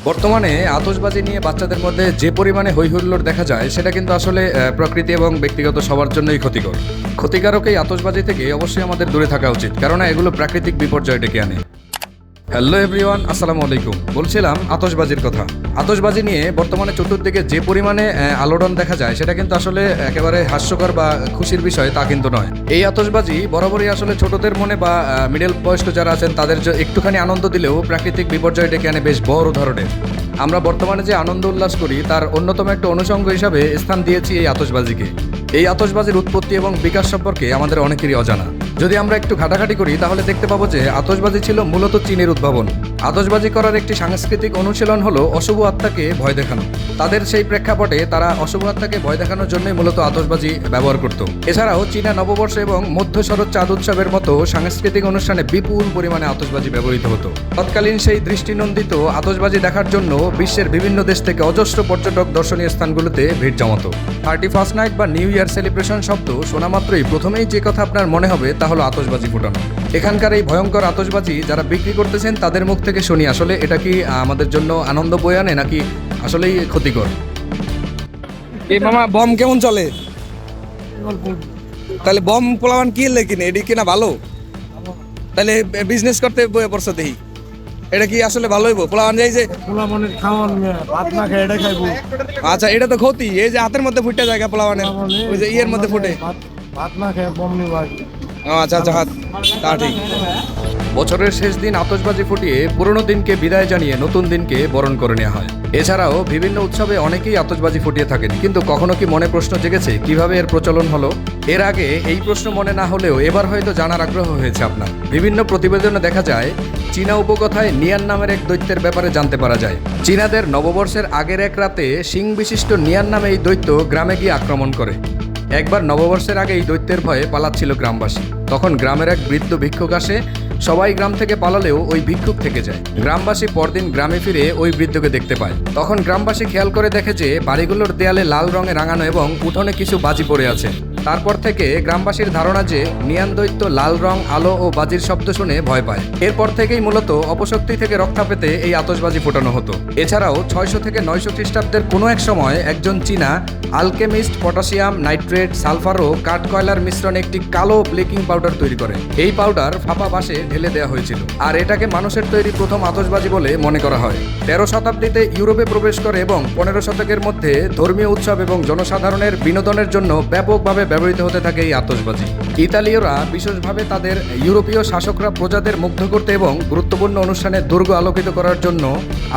বর্তমানে আতশবাজি নিয়ে বাচ্চাদের মধ্যে যে পরিমাণে হইহুল্লোড় দেখা যায় সেটা কিন্তু আসলে প্রকৃতি এবং ব্যক্তিগত সবার জন্যই ক্ষতিকারক এই আতশবাজি থেকে অবশ্যই আমাদের দূরে থাকা উচিত, কারণ এগুলো প্রাকৃতিক বিপর্যয় ডেকে আনে। হ্যালো এভরিওয়ান, আসসালামু আলাইকুম। বলছিলাম আতশবাজির কথা। আতশবাজি নিয়ে বর্তমানে চতুর্দিকে যে পরিমাণে আলোড়ন দেখা যায় সেটা কিন্তু আসলে একেবারে হাস্যকর বা খুশির বিষয় তা কিন্তু নয়। এই আতশবাজি বরাবরই আসলে ছোটদের মনে বা মিডল বয়স্ক যারা আছেন তাদের একটুখানি আনন্দ দিলেও প্রাকৃতিক বিপর্যয় ডেকে আনে বেশ বড় ধরনের। আমরা বর্তমানে যে আনন্দ উল্লাস করি তার অন্যতম একটা অনুষঙ্গ হিসাবে স্থান দিয়েছি এই আতশবাজিকে। এই আতশবাজির উৎপত্তি এবং বিকাশ সম্পর্কে আমাদের অনেকেরই অজানা। যদি আমরা একটু ঘাটাঘাটি করি তাহলে দেখতে পাবো যে আতশবাজি ছিল মূলত চীনের উদ্ভাবন। আতশবাজি করার একটি সাংস্কৃতিক অনুশীলন হলো অশুভ আত্মাকে ভয় দেখানো। তাদের সেই প্রেক্ষাপটে তারা অশুভ আত্মাকে ভয় দেখানোর জন্যই মূলত আতশবাজি ব্যবহার করত। এছাড়াও চীনা নববর্ষ এবং মধ্য শরৎ চাঁদ উৎসবের মতো সাংস্কৃতিক অনুষ্ঠানে বিপুল পরিমাণে আতশবাজি ব্যবহৃত হতো। তৎকালীন সেই দৃষ্টিনন্দিত আতশবাজি দেখার জন্য বিশ্বের বিভিন্ন দেশ থেকে অজস্র পর্যটক দর্শনীয় স্থানগুলোতে ভিড় জমাতো। 31st নাইট বা নিউ ইয়ার সেলিব্রেশন শব্দ শোনা মাত্রই প্রথমেই যে কথা আপনার মনে হবে তা হলো আতশবাজি ফোটানো। এখানকার এই ভয়ঙ্কর আতশবাজি যারা বিক্রি করতেছেন তাদের মুখ থেকে শুনি আসলে এটা কি আমাদের জন্য আনন্দ বয়ে আনে নাকি আসলেই ক্ষতিকর। এই মামা বম কেমন চলে? তাহলে বম পোলাবান কিনলে কিনে এটি কিনা ভালো? তাহলে বিজনেস করতে বয়ে পড়ছে দেখি, এটা কি আসলে ভালো হইব? পোলাবান যাই যে আচ্ছা, এটা তো ক্ষতি। এই যে হাতের মধ্যে ফুটে জায়গা পোলাবানের ওই যে ইয়ের মধ্যে ফুটে। আচ্ছা আচ্ছা, হাত তা ঠিক। বছরের শেষ দিন আতশবাজি ফুটিয়ে পুরনো দিনকে বিদায় জানিয়ে নতুন দিনকে বরণ করে নেওয়া হয়। এছাড়াও বিভিন্ন উৎসবে অনেকেই আতশবাজি ফুটিয়ে থাকেন, কিন্তু কখনো কি মনে প্রশ্ন জেগেছে কিভাবে এর প্রচলন হলো? এর আগে এই প্রশ্ন মনে না হলেও এবার হয়তো জানার আগ্রহ হয়েছে আপনার। বিভিন্ন প্রতিবেদনে দেখা যায় চীনা উপকথায় নিয়ান নামের এক দৈত্যের ব্যাপারে জানতে পারা যায়। চীনাদের নববর্ষের আগের এক রাতে শিং বিশিষ্ট নিয়ান নামে এই দৈত্য গ্রামে গিয়ে আক্রমণ করে। একবার নববর্ষের আগে এই দৈত্যের ভয়ে পালাচ্ছিল গ্রামবাসী। তখন গ্রামের এক বৃদ্ধ ভিক্ষুক আসে। সবাই গ্রাম থেকে পালালেও ওই ভিক্ষুক থেকে যায়। গ্রামবাসী পরদিন গ্রামে ফিরে ওই বৃদ্ধকে দেখতে পায়। তখন গ্রামবাসী খেয়াল করে দেখে যে বাড়িগুলোর দেয়ালে লাল রঙে রাঙানো এবং উঠোনে কিছু বাজি পড়ে আছে। তারপর থেকে গ্রামবাসীর ধারণা যে নিয়ান দৈত্য লাল রং, আলো ও বাজির শব্দ শুনে ভয় পায়। এরপর থেকেই মূলত অপশক্তি থেকে রক্ষা পেতে এই আতশবাজি ফোটানো হতো। এছাড়াও 600 থেকে 900 খ্রিস্টাব্দের কোনো এক সময় একজন চীনা আলকেমিস্ট পটাশিয়াম নাইট্রেট, সালফার ও কাঠ কয়লার মিশ্রণে একটি কালো ব্লেকিং পাউডার তৈরি করে। এই পাউডার ফাঁপা বাঁশে ঢেলে দেওয়া হয়েছিল, আর এটাকে মানুষের তৈরি প্রথম আতশবাজি বলে মনে করা হয়। 13 শতাব্দীতে ইউরোপে প্রবেশ করে এবং 15 শতকের মধ্যে ধর্মীয় উৎসব এবং জনসাধারণের বিনোদনের জন্য ব্যাপকভাবে ব্যবহৃত হতে থাকে এই আতশবাজি। ইতালীয়রা বিশেষভাবে তাদের ইউরোপীয় শাসকরা প্রজাদের মুগ্ধ করতে এবং গুরুত্বপূর্ণ অনুষ্ঠানে দুর্গ আলোকিত করার জন্য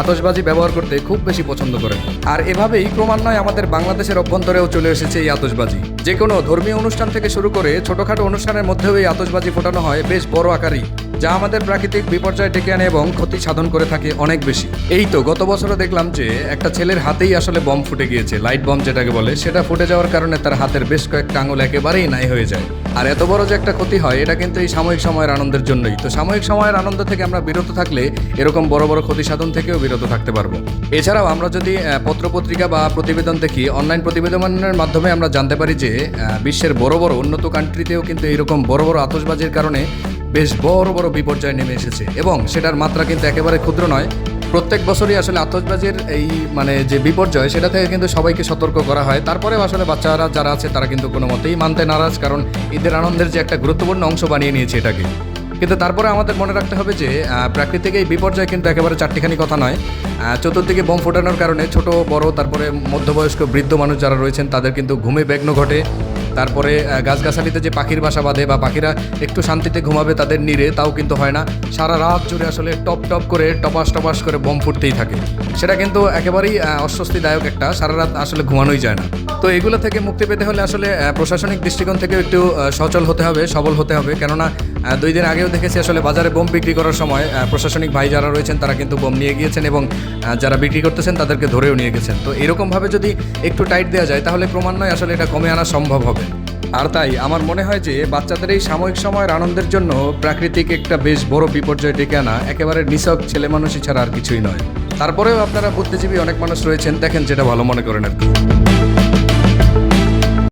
আতশবাজি ব্যবহার করতে খুব বেশি পছন্দ করেন। আর এভাবেই ক্রমান্বয়ে আমাদের বাংলাদেশের অভ্যন্তরেও চলে এসেছে এই আতশবাজি। যে কোনো ধর্মীয় অনুষ্ঠান থেকে শুরু করে ছোটখাটো অনুষ্ঠানের মধ্যেও এই আতশবাজি ফোটানো হয় বেশ বড় আকারই, যা আমাদের প্রাকৃতিক বিপর্যয় ডেকে আনে এবং ক্ষতি সাধন করে থাকে অনেক বেশি। এই তো গত বছরও দেখলাম যে একটা ছেলের হাতেই আসলে বম ফুটে গিয়েছে, লাইট বম যেটাকে বলে। সেটা ফুটে যাওয়ার কারণে তার হাতের বেশ কয়েকটা আঙুল একেবারেই নাই হয়ে যায়। আর এত বড় যে একটা ক্ষতি হয় এটা কিন্তু এই সাময়িক সময়ের আনন্দের জন্যই। তো সাময়িক সময়ের আনন্দ থেকে আমরা বিরত থাকলে এরকম বড় বড় ক্ষতি সাধন থেকেও বিরত থাকতে পারবো। এছাড়াও আমরা যদি পত্রপত্রিকা বা প্রতিবেদন দেখি, অনলাইন প্রতিবেদনের মাধ্যমে আমরা জানতে পারি যে বিশ্বের বড় বড় উন্নত কান্ট্রিতেও কিন্তু এইরকম বড় বড় আতশবাজির কারণে বেশ বড় বড় বিপর্যয় নেমে এসেছে এবং সেটার মাত্রা কিন্তু একেবারে ক্ষুদ্র নয়। প্রত্যেক বছরই আসলে আতশবাজির এই যে বিপর্যয় সেটা থেকে কিন্তু সবাইকে সতর্ক করা হয়। তারপরেও আসলে বাচ্চারা যারা আছে তারা কিন্তু কোনো মতেই মানতে নারাজ, কারণ ঈদের আনন্দের যে একটা গুরুত্বপূর্ণ অংশ বানিয়ে নিয়েছে এটাকে। কিন্তু তারপরে আমাদের মনে রাখতে হবে যে প্রাকৃতিক এই বিপর্যয় কিন্তু একেবারে চারটিখানি কথা নয়। চতুর্দিকে বোম ফোটানোর কারণে ছোট বড় তারপরে মধ্যবয়স্ক বৃদ্ধ মানুষ যারা রয়েছেন তাদের কিন্তু ঘুমে বিঘ্ন ঘটে। তারপরে গাছগাছালিতে যে পাখির বাসা বাঁধে বা পাখিরা একটু শান্তিতে ঘুমাবে তাদের নিরে, তাও কিন্তু হয় না। সারা রাত জুড়ে আসলে টপ টপ করে টপাস টপাস করে বম ফুটতেই থাকে। সেটা কিন্তু একেবারেই অস্বস্তিদায়ক একটা, সারা রাত আসলে ঘুমানোই যায় না। তো এগুলো থেকে মুক্তি পেতে হলে আসলে প্রশাসনিক দৃষ্টিকোণ থেকে একটু সচল হতে হবে, সবল হতে হবে। কেননা 2 দিন আগেও দেখেছি আসলে বাজারে বোম বিক্রি করার সময় প্রশাসনিক ভাই যারা রয়েছেন তারা কিন্তু বোম নিয়ে গিয়েছেন এবং যারা বিক্রি করতেছেন তাদেরকে ধরেও নিয়ে গেছেন। তো এরকমভাবে যদি একটু টাইট দেওয়া যায় তাহলে ক্রমান্বয়ে আসলে এটা কমে আনা সম্ভব হবে। আর তাই আমার মনে হয় যে বাচ্চাদের এই সাময়িক সময়ের আনন্দের জন্য প্রাকৃতিক একটা বেশ বড় বিপর্যয় ডেকে আনা একেবারে নিছক ছেলে মানুষই ছাড়া আর কিছুই নয়। তারপরেও আপনারা বুদ্ধিজীবী অনেক মানুষ রয়েছেন, দেখেন যেটা ভালো মনে করেন আর কি।